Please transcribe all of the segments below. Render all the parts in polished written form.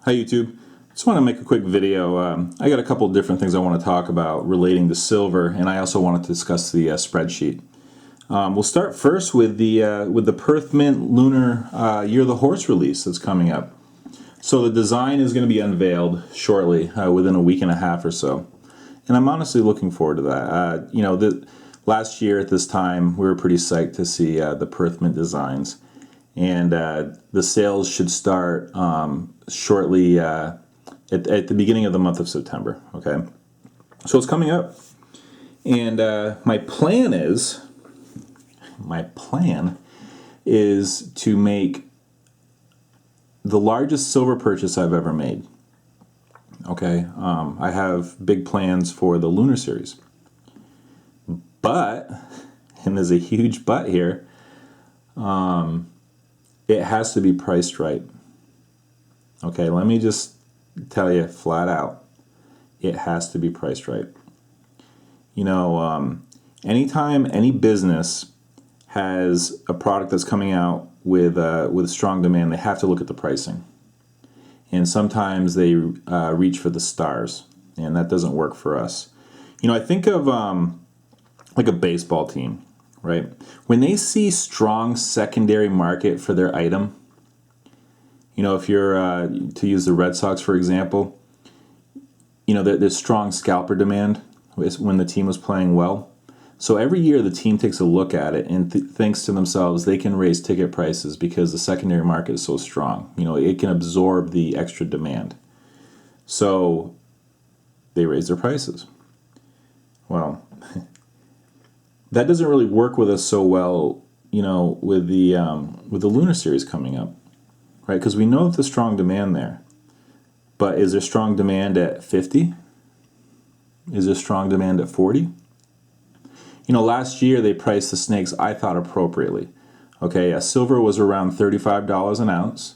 Hi YouTube. Just want to make a quick video. I got a couple of different things I want to talk about relating to silver, and I also want to discuss the spreadsheet. We'll start first with the Perth Mint Lunar Year of the Horse release that's coming up. So the design is going to be unveiled shortly, within a week and a half or so, and I'm honestly looking forward to that. Last year at this time we were pretty psyched to see the Perth Mint designs, and the sales should start shortly at the beginning of the month of September. Okay, so it's coming up, and my plan is to make the largest silver purchase I've ever made. Okay, I have big plans for the Lunar series, but, and there's a huge but here, it has to be priced right. Okay, let me just tell you flat out, it has to be priced right. Anytime any business has a product that's coming out with strong demand, they have to look at the pricing. And sometimes they reach for the stars, and that doesn't work for us. I think of like a baseball team, right? When they see strong secondary market for their item, if you're to use the Red Sox for example, there's strong scalper demand when the team was playing well. So every year the team takes a look at it and thinks to themselves they can raise ticket prices because the secondary market is so strong. It can absorb the extra demand. So they raise their prices. Well, that doesn't really work with us so well, with the Lunar series coming up, right? Because we know that there's strong demand there. But is there strong demand at 50? Is there strong demand at 40? Last year they priced the snakes, I thought, appropriately. Okay, silver was around $35 an ounce,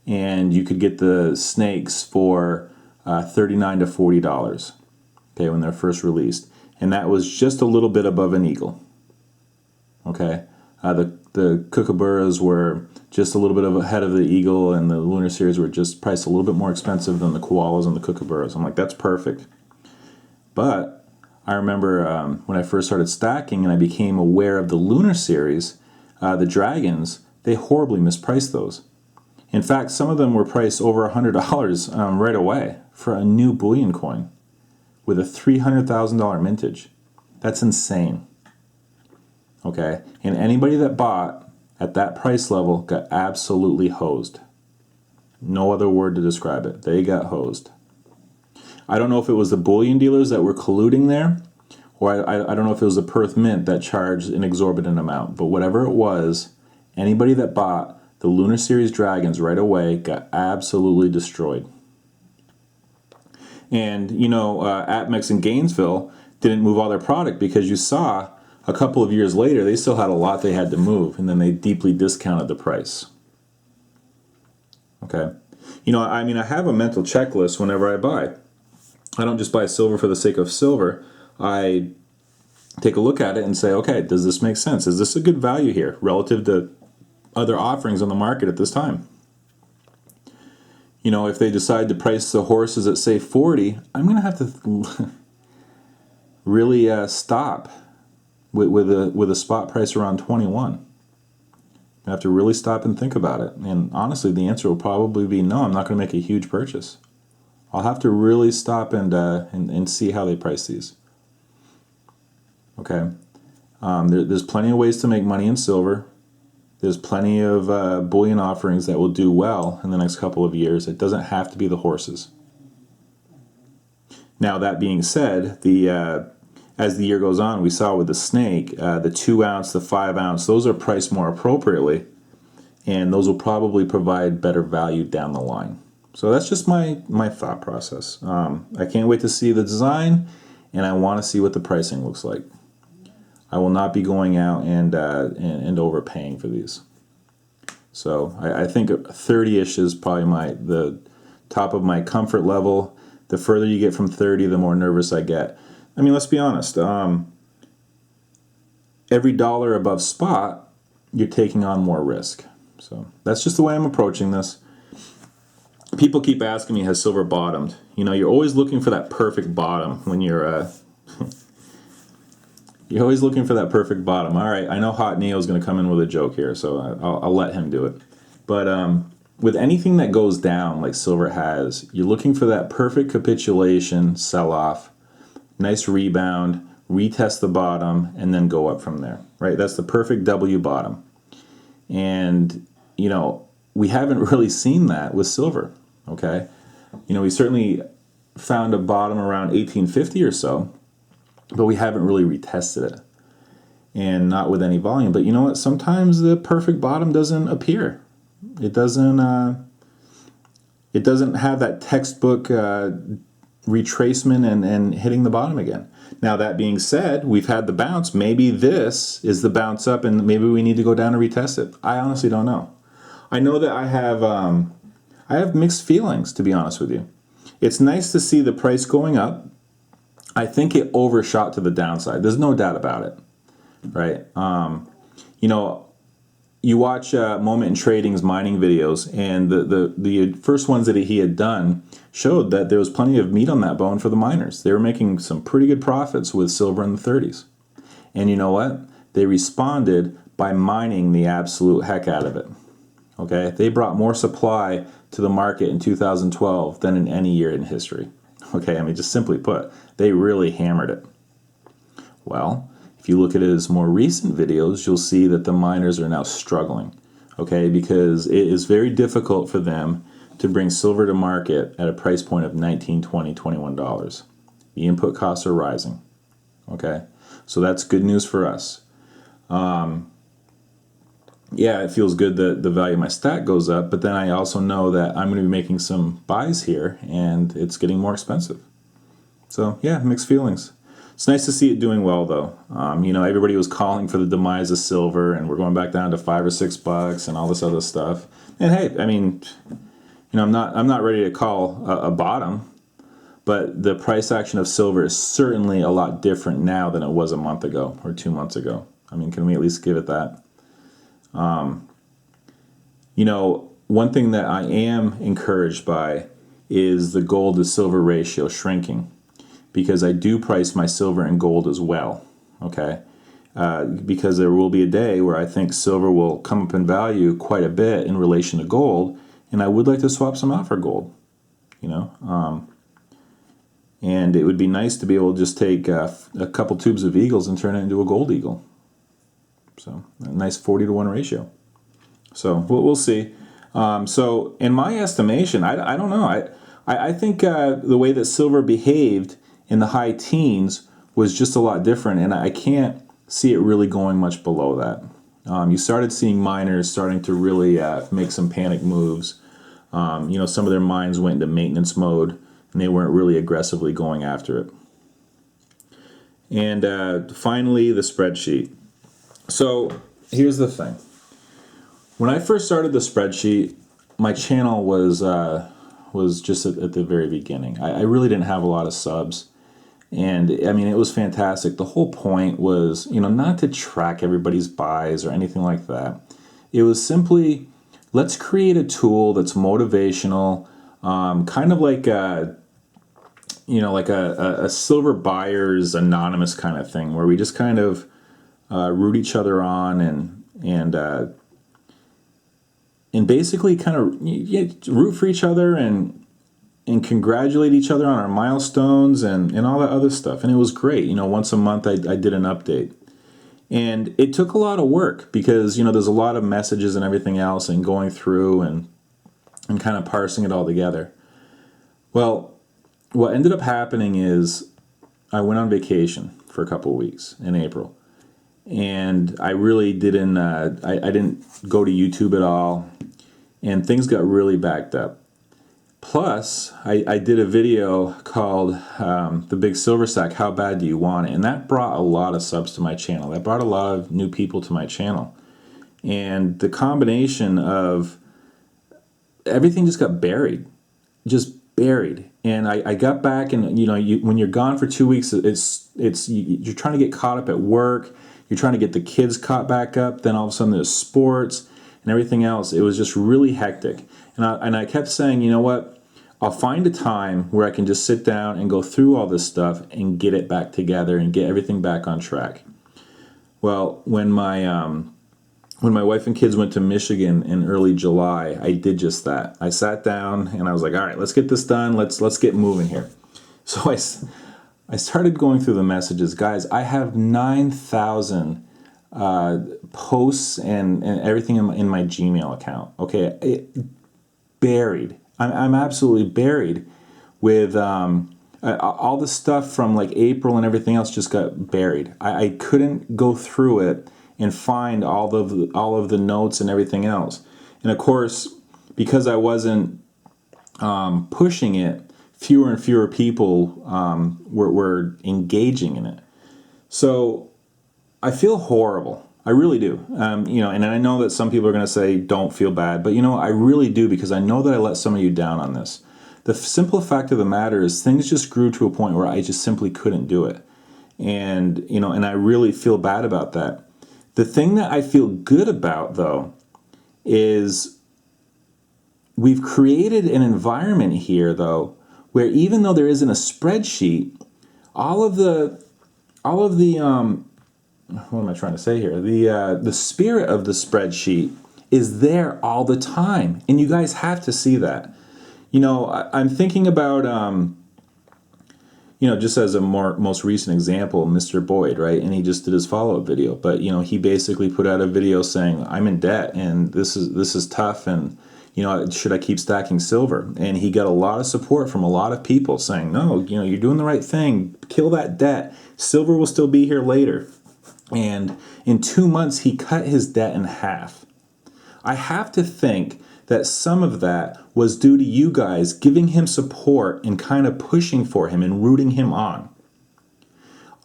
and you could get the snakes for $39 to $40. Okay, when they're first released, and that was just a little bit above an eagle. Okay, the kookaburras were just a little bit ahead of the eagle, and the Lunar series were just priced a little bit more expensive than the koalas and the kookaburras. I'm like, that's perfect. But I remember when I first started stacking and I became aware of the Lunar series, the dragons, they horribly mispriced those. In fact, some of them were priced over $100 right away for a new bullion coin with a $300,000 mintage. That's insane. Okay, and anybody that bought at that price level got absolutely hosed. No other word to describe it. They got hosed. I don't know if it was the bullion dealers that were colluding there, or I don't know if it was the Perth Mint that charged an exorbitant amount, but whatever it was, anybody that bought the Lunar Series Dragons right away got absolutely destroyed. And, Atmex in Gainesville didn't move all their product because you saw a couple of years later they still had a lot they had to move, and then they deeply discounted the price. Okay. I have a mental checklist whenever I buy. I don't just buy silver for the sake of silver. I take a look at it and say, okay, does this make sense? Is this a good value here relative to other offerings on the market at this time? If they decide to price the horses at, say, 40, I'm going to have to really stop with a spot price around 21. I have to really stop and think about it. And honestly, the answer will probably be no, I'm not going to make a huge purchase. I'll have to really stop and see how they price these. Okay, there's plenty of ways to make money in silver. There's plenty of bullion offerings that will do well in the next couple of years. It doesn't have to be the horses. Now, that being said, as the year goes on, we saw with the snake, the 2 ounce, the 5 ounce, those are priced more appropriately, and those will probably provide better value down the line. So that's just my thought process. I can't wait to see the design, and I want to see what the pricing looks like. I will not be going out and overpaying for these. So I think 30-ish is probably the top of my comfort level. The further you get from 30, the more nervous I get. Let's be honest. Every dollar above spot, you're taking on more risk. So that's just the way I'm approaching this. People keep asking me, has silver bottomed? You know, you're always looking for that perfect bottom when you're you're always looking for that perfect bottom. All right, I know Hot Neo's going to come in with a joke here, so I'll let him do it. But with anything that goes down like silver has, you're looking for that perfect capitulation, sell-off, nice rebound, retest the bottom, and then go up from there, right? That's the perfect W bottom. And, you know, we haven't really seen that with silver, okay? You know, we certainly found a bottom around 1850 or so, but we haven't really retested it, and not with any volume. But you know what? Sometimes the perfect bottom doesn't appear. It doesn't have that textbook retracement and hitting the bottom again. Now, that being said, we've had the bounce. Maybe this is the bounce up, and maybe we need to go down and retest it. I honestly don't know. I know that I have mixed feelings, to be honest with you. It's nice to see the price going up. I think it overshot to the downside. There's no doubt about it, right? You know, you watch Moment in Trading's mining videos, and the first ones that he had done showed that there was plenty of meat on that bone for the miners. They were making some pretty good profits with silver in the 30s. And you know what? They responded by mining the absolute heck out of it. Okay? They brought more supply to the market in 2012 than in any year in history. Okay, I mean, just simply put, they really hammered it. Well, if you look at his more recent videos, you'll see that the miners are now struggling, okay, because it is very difficult for them to bring silver to market at a price point of $19, $20, $21. The input costs are rising, okay? So that's good news for us. Yeah, it feels good that the value of my stack goes up, but then I also know that I'm going to be making some buys here, and it's getting more expensive. So, yeah, mixed feelings. It's nice to see it doing well, though. You know, everybody was calling for the demise of silver, and we're going back down to $5 or $6 and all this other stuff. And hey, I mean, you know, I'm not ready to call a bottom, but the price action of silver is certainly a lot different now than it was a month ago or 2 months ago. I mean, can we at least give it that? You know, one thing that I am encouraged by is the gold to silver ratio shrinking, because I do price my silver and gold as well, okay? Because there will be a day where I think silver will come up in value quite a bit in relation to gold, and I would like to swap some out for gold, you know? And it would be nice to be able to just take a couple tubes of Eagles and turn it into a gold Eagle. So a nice 40-to-1 ratio. So we'll see. So in my estimation, I don't know. I think the way that silver behaved in the high teens was just a lot different, and I can't see it really going much below that. You started seeing miners starting to really make some panic moves. You know, some of their mines went into maintenance mode, and they weren't really aggressively going after it. And finally, the spreadsheet. So here's the thing. When I first started the spreadsheet, my channel was just at the very beginning. I really didn't have a lot of subs. And I mean, it was fantastic. The whole point was, you know, not to track everybody's buys or anything like that. It was simply, let's create a tool that's motivational, kind of like a silver buyers anonymous kind of thing, where we just kind of root each other on and basically kind of root for each other and congratulate each other on our milestones and all that other stuff. And it was great. You know, once a month I did an update. And it took a lot of work because, you know, there's a lot of messages and everything else and going through and kind of parsing it all together. Well, what ended up happening is I went on vacation for a couple of weeks in April. And I really didn't, I didn't go to YouTube at all. And things got really backed up. Plus, I did a video called The Big Silver Stack, How Bad Do You Want It? And that brought a lot of subs to my channel. That brought a lot of new people to my channel. And the combination of everything just got buried. Just buried. And I got back, and you know, when you're gone for 2 weeks, you're trying to get caught up at work. You're trying to get the kids caught back up. Then all of a sudden there's sports and everything else. It was just really hectic. And I kept saying, you know what? I'll find a time where I can just sit down and go through all this stuff and get it back together and get everything back on track. Well, when my wife and kids went to Michigan in early July, I did just that. I sat down and I was like, all right, let's get this done. Let's get moving here. So I started going through the messages. Guys, I have 9,000 posts and everything in my Gmail account. Okay, buried. I'm absolutely buried with all the stuff from like April and everything else just got buried. I couldn't go through it and find all of the notes and everything else. And of course, because I wasn't pushing it, fewer and fewer people were engaging in it. So I feel horrible. I really do. And I know that some people are going to say, don't feel bad, but I really do, because I know that I let some of you down on this. The simple fact of the matter is things just grew to a point where I just simply couldn't do it. And I really feel bad about that. The thing that I feel good about, though, is we've created an environment here, though, where even though there isn't a spreadsheet, all of the what am I trying to say here? The spirit of the spreadsheet is there all the time, and you guys have to see that. I'm thinking about just as a most recent example, Mr. Boyd, right? And he just did his follow-up video, but he basically put out a video saying, I'm in debt and this is tough, and should I keep stacking silver? And he got a lot of support from a lot of people saying, no, you're doing the right thing. Kill that debt. Silver will still be here later. And in 2 months, he cut his debt in half. I have to think that some of that was due to you guys giving him support and kind of pushing for him and rooting him on.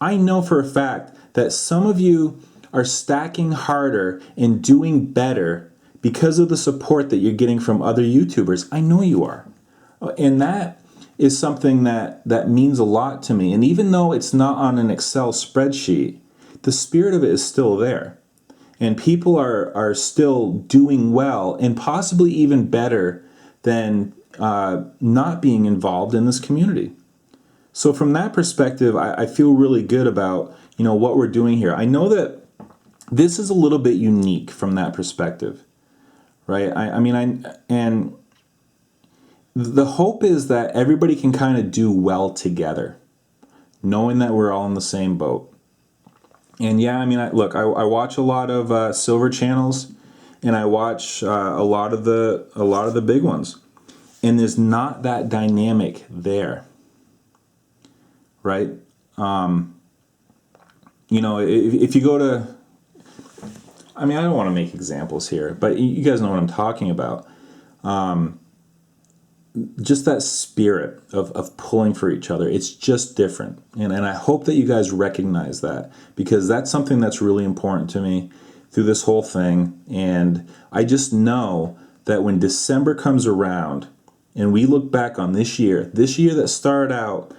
I know for a fact that some of you are stacking harder and doing better because of the support that you're getting from other YouTubers. I know you are. And that is something that means a lot to me. And even though it's not on an Excel spreadsheet, the spirit of it is still there. And people are still doing well and possibly even better than not being involved in this community. So from that perspective, I feel really good about what we're doing here. I know that this is a little bit unique from that perspective, right? And the hope is that everybody can kind of do well together, knowing that we're all in the same boat. And yeah, I watch a lot of silver channels, and I watch a lot of the big ones, and there's not that dynamic there, right? If you go to, I don't want to make examples here, but you guys know what I'm talking about. Just that spirit of pulling for each other, it's just different. And I hope that you guys recognize that, because that's something that's really important to me through this whole thing. And I just know that when December comes around and we look back on this year that started out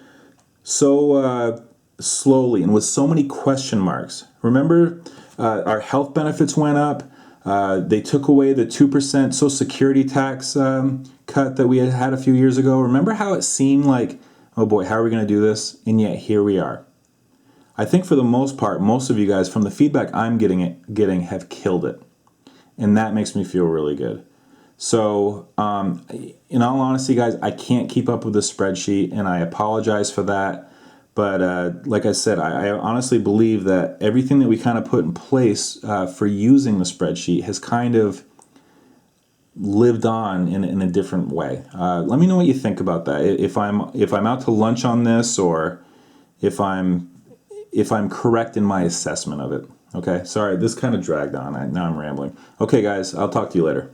so slowly and with so many question marks. Remember, our health benefits went up. They took away the 2% Social Security tax cut that we had a few years ago. Remember how it seemed like, oh boy, how are we going to do this? And yet here we are. I think for the most part, most of you guys, from the feedback I'm getting have killed it. And that makes me feel really good. So in all honesty, guys, I can't keep up with the spreadsheet, and I apologize for that. But like I said, I honestly believe that everything that we kind of put in place for using the spreadsheet has kind of lived on in a different way. Let me know what you think about that. If I'm out to lunch on this, or if I'm correct in my assessment of it. Okay, sorry, this kind of dragged on. Now I'm rambling. Okay, guys, I'll talk to you later.